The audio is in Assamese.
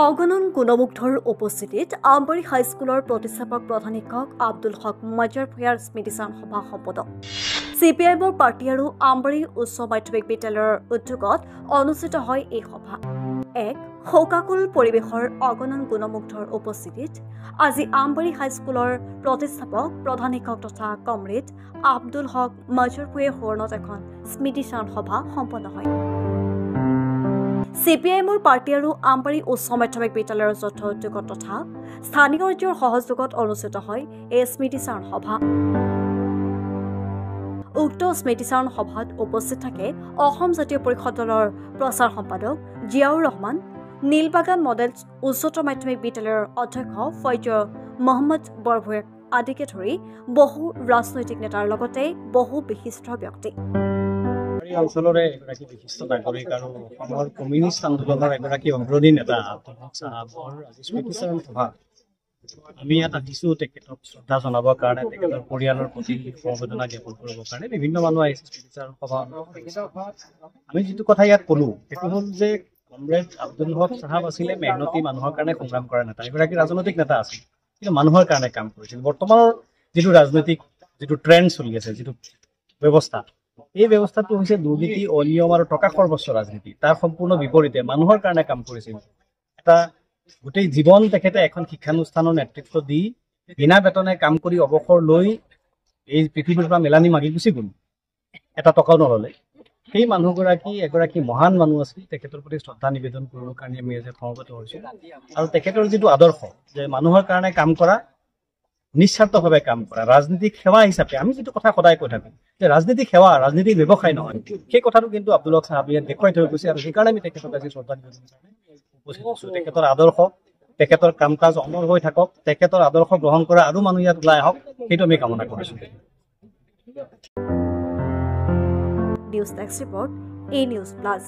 অগণন গুণমুগ্ধৰ উপস্থিতিত আমবাৰী হাইস্কুলৰ প্ৰতিষ্ঠাপক প্ৰধান শিক্ষক আব্দুল হক মজাৰ ভূঞাৰ স্মৃতিচাৰণ সভা সম্পন্ন। CPIMৰ পাৰ্টি আৰু আমবাৰী উচ্চ মাধ্যমিক বিদ্যালয়ৰ উদ্যোগত অনুষ্ঠিত হয় এই সভা। এক শোকাকুল পৰিৱেশৰ অগণন গুণমুগ্ধৰ উপস্থিতিত আজি আমবাৰী হাইস্কুলৰ প্ৰতিষ্ঠাপক প্ৰধান শিক্ষক তথা কমৰেড আব্দুল হক মজাৰ ভূঞাৰ সোঁৱৰণত এখন স্মৃতিচাৰণ সভা সম্পন্ন হয়। CPIMৰ পাৰ্টি আৰু আমবাৰী উচ্চ মাধ্যমিক বিদ্যালয়ৰ যৌথ উদ্যোগত তথা স্থানীয় ৰাজ্যৰ সহযোগত অনুষ্ঠিত হয় এই স্মৃতিচাৰণ সভা। উক্ত স্মৃতিচাৰণ সভাত উপস্থিত থাকে অসম জাতীয় পৰিষদ দলৰ প্ৰচাৰ সম্পাদক জিয়াউৰ ৰহমান, নীলবাগান মডেল উচ্চতৰ মাধ্যমিক বিদ্যালয়ৰ অধ্যক্ষ ফৈজ মহম্মদ বৰভূঞা আদিকে ধৰি বহু ৰাজনৈতিক নেতাৰ লগতে বহু বিশিষ্ট ব্যক্তি। অঞ্চলৰে এগৰাকী বিশিষ্ট নাগৰিক আৰু অসমৰ কমিউনিষ্ট আন্দোলনৰ এগৰাকী অগ্ৰণী নেতা চাহাবৰ আজি স্মৃতিচাৰণ সভা। আমি ইয়াত আহিছোঁ তেখেতক শ্ৰদ্ধা জনাবৰ কাৰণে, তেখেতৰ পৰিয়ালৰ প্ৰতি সমবেদনা জ্ঞাপন কৰিবৰ কাৰণে বিভিন্ন মানুহ আহিছে স্মৃতিচাৰণ সভা। আমি যিটো কথা ইয়াত ক'লো সেইটো হ'ল যে কমৰেড আব্দুল হক চাহাব আছিলে মেহনতি মানুহৰ কাৰণে সংগ্ৰাম কৰা নেতা, এগৰাকী ৰাজনৈতিক নেতা আছিল, কিন্তু মানুহৰ কাৰণে কাম কৰিছিল। বৰ্তমানৰ যিটো ৰাজনৈতিক যিটো ট্ৰেণ্ড চলি আছে, যিটো ব্যৱস্থা, এই ব্যৱস্থাটো হৈছে দুৰ্নীতি, অনিয়ম আৰু টকা খৰচ ৰাজনীতি। তাৰ সম্পূৰ্ণ বিপৰীতে মানুহৰ কাৰণে কাম কৰিছিল। এটা গোটেই জীৱন তেখেতে এখন শিক্ষানুষ্ঠানৰ নেতৃত্ব দি বিনা বেতনে কাম কৰি অৱসৰ লৈ এই পৃথিৱীৰ পৰা মেলানি মাগি গুচি গ'ল, এটা টকাও নললে। সেই মানুহগৰাকী এগৰাকী মহান মানুহ আছিল। তেখেতৰ প্ৰতি শ্ৰদ্ধা নিবেদন কৰিবৰ কাৰণে আমি আজি সমবেত হৈছোঁ। আৰু তেখেতৰ যিটো আদৰ্শ যে মানুহৰ কাৰণে কাম কৰা, নিস্বাৰ্থভাৱে কাম কৰা, ৰাজনীতিক সেৱা হিচাপে আমি যিটো কথা সদায় কৈ থাকোঁ যে ৰাজনীতিক সেৱা, ৰাজনীতিক ব্যৱসায় নহয়, সেই কথাটো কিন্তু আব্দুল হক চাহাবে দেখুৱাই থৈ গৈছে। আৰু সেইকাৰণে আমি তেখেতক আজি শ্ৰদ্ধা নিবেদন উপস্থিত হৈছোঁ। তেখেতৰ আদৰ্শ, তেখেতৰ কাম কাজ অমৰ হৈ থাকক, তেখেতৰ আদৰ্শ গ্ৰহণ কৰা আৰু মানুহ ইয়াত ওলাই আহক, সেইটো আমি কামনা কৰিছোঁ। News desk report, A News Plus।